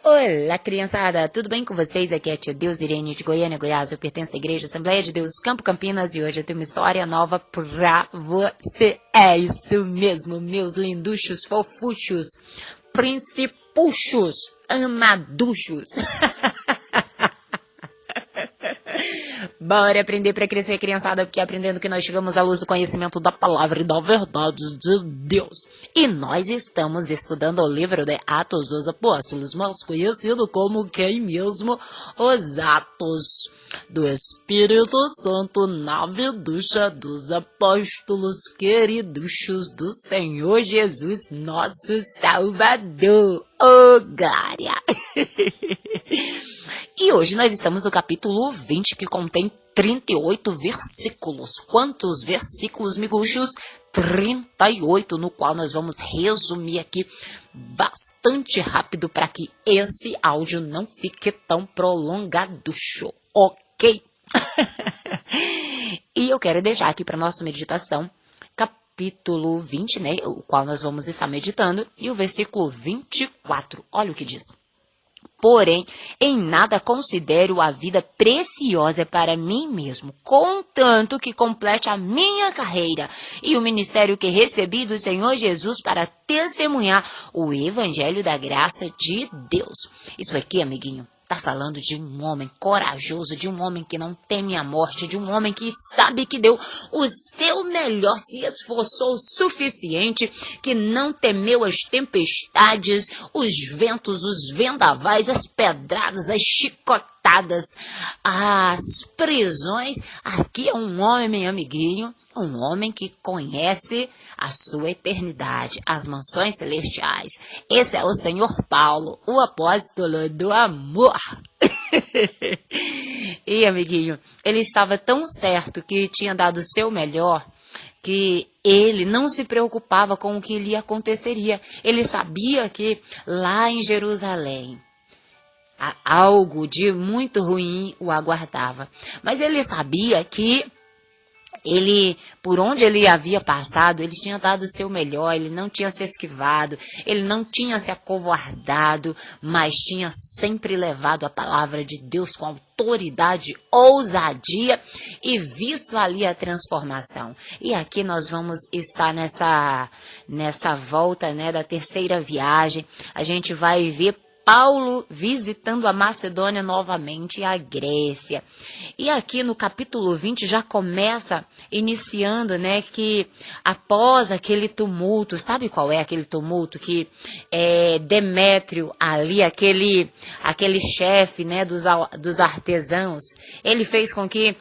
Olá, criançada, tudo bem com vocês? Aqui é a tia Deus Irene de Goiânia, Goiás. Eu pertenço à Igreja Assembleia de Deus Campo Campinas e hoje eu tenho uma história nova pra você. É isso mesmo, meus linduchos, fofuchos, principuchos, amaduchos. Bora aprender para crescer, criançada, porque aprendendo que nós chegamos à luz do conhecimento da palavra e da verdade de Deus. E nós estamos estudando o livro de Atos dos Apóstolos, mais conhecido como quem mesmo? Os Atos do Espírito Santo na viducha dos apóstolos queriduchos do Senhor Jesus, nosso Salvador. Oh, glória! E hoje nós estamos no capítulo 20, que contém 38 versículos. Quantos versículos, miguxos? 38, no qual nós vamos resumir aqui bastante rápido para que esse áudio não fique tão prolongado, ok? E eu quero deixar aqui para nossa meditação, capítulo 20, né, o qual nós vamos estar meditando, e o versículo 24, olha o que diz. Porém, em nada considero a vida preciosa para mim mesmo, contanto que complete a minha carreira e o ministério que recebi do Senhor Jesus para testemunhar o evangelho da graça de Deus. Isso aqui, amiguinho, tá falando de um homem corajoso, de um homem que não teme a morte, de um homem que sabe que deu o seu melhor, se esforçou o suficiente, que não temeu as tempestades, os ventos, os vendavais, as pedradas, as chicotadas, as prisões. Aqui é um homem, amiguinho, um homem que conhece a sua eternidade, as mansões celestiais. Esse é o Senhor Paulo, o apóstolo do amor. E, amiguinho, ele estava tão certo que tinha dado o seu melhor, que ele não se preocupava com o que lhe aconteceria. Ele sabia que lá em Jerusalém, algo de muito ruim o aguardava. Mas ele sabia que por onde ele havia passado, ele tinha dado o seu melhor, ele não tinha se esquivado, ele não tinha se acovardado, mas tinha sempre levado a palavra de Deus com autoridade, ousadia e visto ali a transformação. E aqui nós vamos estar nessa volta, né, da terceira viagem. A gente vai ver Paulo visitando a Macedônia novamente e a Grécia. E aqui no capítulo 20 já começa iniciando, né, que após aquele tumulto, sabe qual é aquele tumulto? Que Demétrio ali, aquele chefe, né, dos artesãos, ele fez com que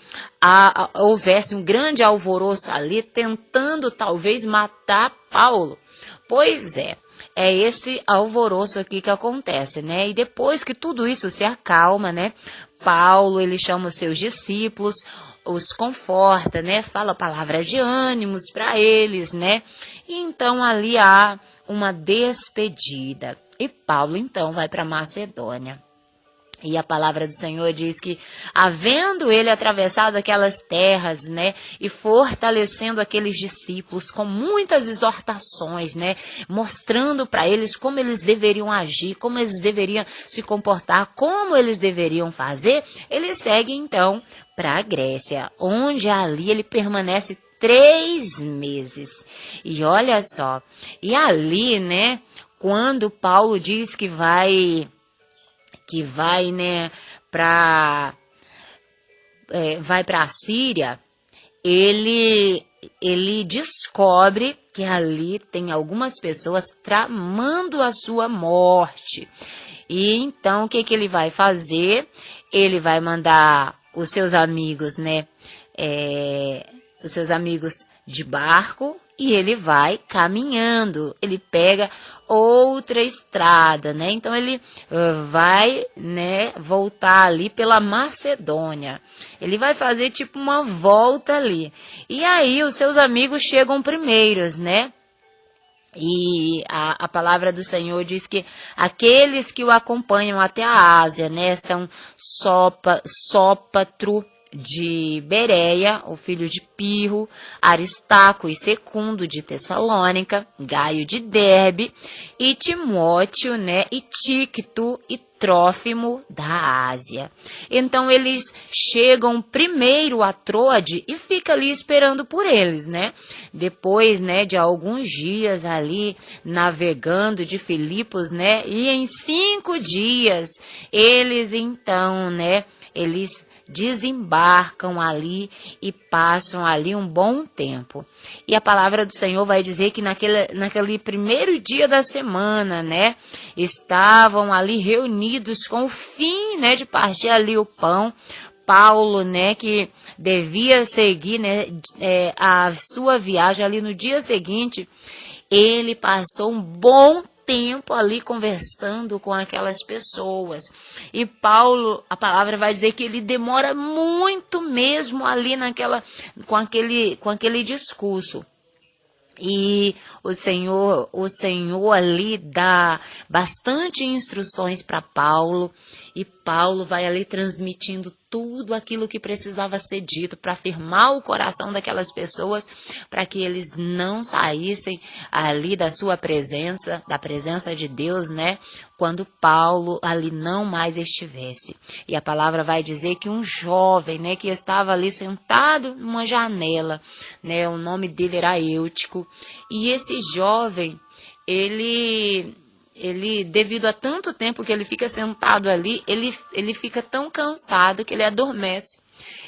houvesse um grande alvoroço ali, tentando talvez matar Paulo. Pois é esse alvoroço aqui que acontece, né? E depois que tudo isso se acalma, né? Paulo, ele chama os seus discípulos, os conforta, né? Fala palavras de ânimos para eles, né? E então ali há uma despedida. E Paulo, então, vai para Macedônia. E a palavra do Senhor diz que, havendo ele atravessado aquelas terras, né, e fortalecendo aqueles discípulos com muitas exortações, né, mostrando para eles como eles deveriam agir, como eles deveriam se comportar, como eles deveriam fazer, ele segue então para a Grécia, onde ali ele permanece 3 meses. E olha só, e ali, né, quando Paulo diz que vai, né, vai para a Síria, ele descobre que ali tem algumas pessoas tramando a sua morte. E então o que ele vai fazer? Ele vai mandar os seus amigos, né, os seus amigos de barco, e ele vai caminhando, ele pega outra estrada, né? Então ele vai, né, voltar ali pela Macedônia. Ele vai fazer tipo uma volta ali. E aí os seus amigos chegam primeiros, né? E a palavra do Senhor diz que aqueles que o acompanham até a Ásia, né, são Sópatro, de Bereia, o filho de Pirro, Aristarco e Secundo de Tessalônica, Gaio de Derbe, e Timóteo, né, e Tíquito e Trófimo da Ásia. Então eles chegam primeiro a Troade e fica ali esperando por eles, né? Depois, né, de alguns dias ali navegando de Filipos, né, e em 5 dias eles então, né, eles desembarcam ali e passam ali um bom tempo. E a palavra do Senhor vai dizer que naquele primeiro dia da semana, né, estavam ali reunidos com o fim, né, de partir ali o pão. Paulo, né, que devia seguir, né, a sua viagem ali no dia seguinte, ele passou um bom tempo ali conversando com aquelas pessoas. E Paulo, a palavra vai dizer que ele demora muito mesmo ali com aquele discurso. E o Senhor ali dá bastante instruções para Paulo, e Paulo vai ali transmitindo tudo aquilo que precisava ser dito para afirmar o coração daquelas pessoas, para que eles não saíssem ali da sua presença, da presença de Deus, né? Quando Paulo ali não mais estivesse. E a palavra vai dizer que um jovem, né, que estava ali sentado numa janela, né, o nome dele era Eutico, e esse jovem, ele devido a tanto tempo que ele fica sentado ali, ele fica tão cansado que ele adormece.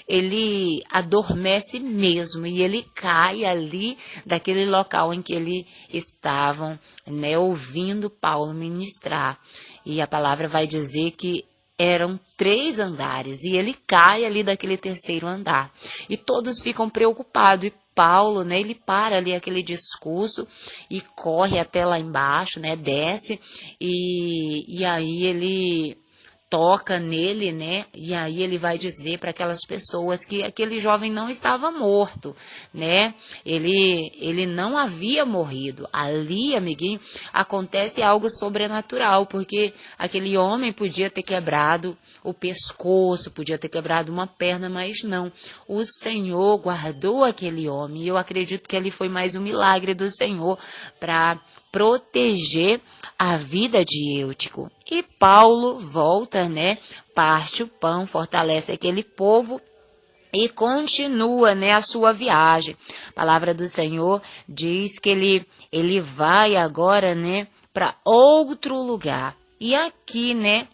Ele adormece mesmo e ele cai ali daquele local em que ele estavam, né, ouvindo Paulo ministrar. E a palavra vai dizer que eram 3 andares e ele cai ali daquele terceiro andar. E todos ficam preocupados. E Paulo, né, ele para ali aquele discurso e corre até lá embaixo, né, desce e aí ele toca nele, né? E aí ele vai dizer para aquelas pessoas que aquele jovem não estava morto, né? Ele não havia morrido. Ali, amiguinho, acontece algo sobrenatural, porque aquele homem podia ter quebrado o pescoço, podia ter quebrado uma perna, mas não. O Senhor guardou aquele homem. E eu acredito que ali foi mais um milagre do Senhor para proteger a vida de Eutico. E Paulo volta, né? Parte o pão, fortalece aquele povo e continua, né, a sua viagem. A palavra do Senhor diz que ele vai agora, né, para outro lugar. E aqui, né,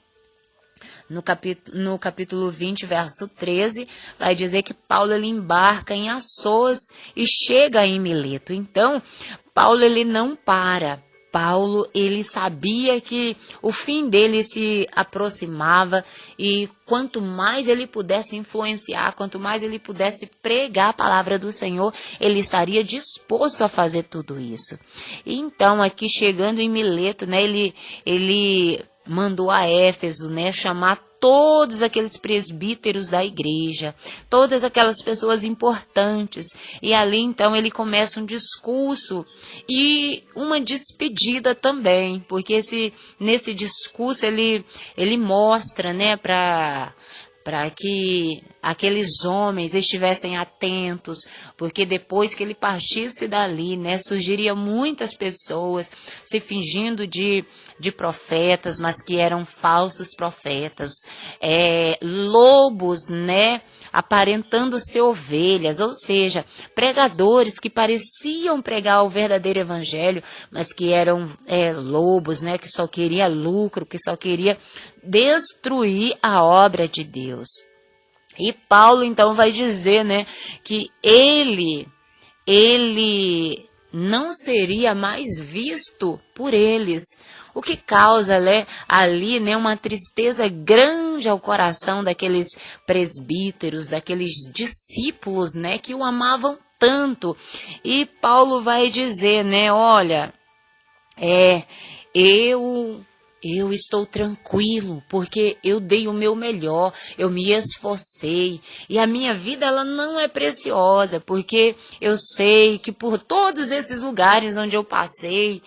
no capítulo 20, verso 13, vai dizer que Paulo ele embarca em Assos e chega em Mileto. Então, Paulo ele não para. Paulo, ele sabia que o fim dele se aproximava e quanto mais ele pudesse influenciar, quanto mais ele pudesse pregar a palavra do Senhor, ele estaria disposto a fazer tudo isso. E então, aqui chegando em Mileto, né, ele mandou a Éfeso, né, chamar todos aqueles presbíteros da igreja, todas aquelas pessoas importantes. E ali então ele começa um discurso e uma despedida também, porque nesse discurso ele mostra, né, para que aqueles homens estivessem atentos, porque depois que ele partisse dali, né, surgiria muitas pessoas se fingindo de profetas, mas que eram falsos profetas, lobos, né, aparentando ser ovelhas, ou seja, pregadores que pareciam pregar o verdadeiro evangelho, mas que eram lobos, né, que só queria lucro, que só queria destruir a obra de Deus. E Paulo então vai dizer, né, que ele não seria mais visto por eles, o que causa, né, ali, né, uma tristeza grande ao coração daqueles presbíteros, daqueles discípulos, né, que o amavam tanto. E Paulo vai dizer, né, olha, eu estou tranquilo, porque eu dei o meu melhor, eu me esforcei, e a minha vida ela não é preciosa, porque eu sei que por todos esses lugares onde eu passei,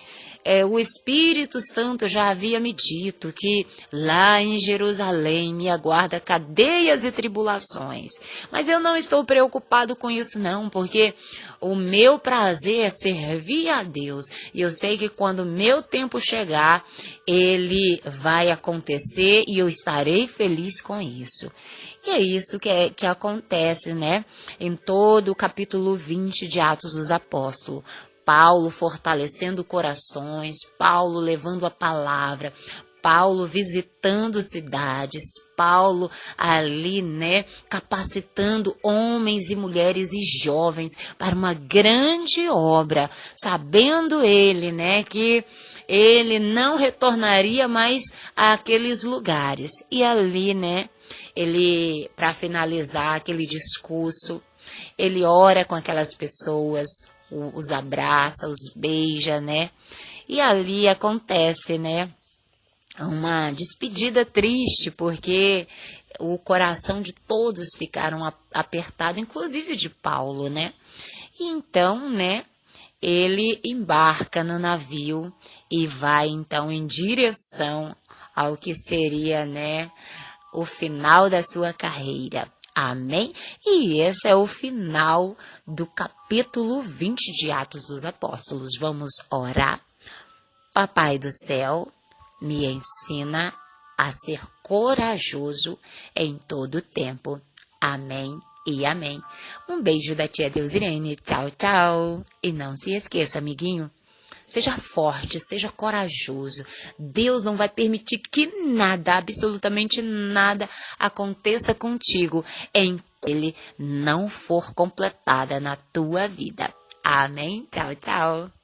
o Espírito Santo já havia me dito que lá em Jerusalém me aguarda cadeias e tribulações. Mas eu não estou preocupado com isso não, porque o meu prazer é servir a Deus. E eu sei que quando o meu tempo chegar, ele vai acontecer e eu estarei feliz com isso. E é isso que acontece, né? Em todo o capítulo 20 de Atos dos Apóstolos. Paulo fortalecendo corações, Paulo levando a palavra, Paulo visitando cidades, Paulo ali, né, capacitando homens e mulheres e jovens para uma grande obra, sabendo ele, né, que ele não retornaria mais àqueles lugares. E ali, né, ele, para finalizar aquele discurso, ele ora com aquelas pessoas, os abraça, os beija, né? E ali acontece, né? Uma despedida triste, porque o coração de todos ficaram apertado, inclusive de Paulo, né? E então, né? Ele embarca no navio e vai então em direção ao que seria, né? O final da sua carreira. Amém? E esse é o final do capítulo 20 de Atos dos Apóstolos. Vamos orar. Papai do céu, me ensina a ser corajoso em todo tempo. Amém e amém. Um beijo da tia Deusirene. Tchau, tchau. E não se esqueça, amiguinho, seja forte, seja corajoso. Deus não vai permitir que nada, absolutamente nada, aconteça contigo enquanto Ele não for completada na tua vida. Amém? Tchau, tchau.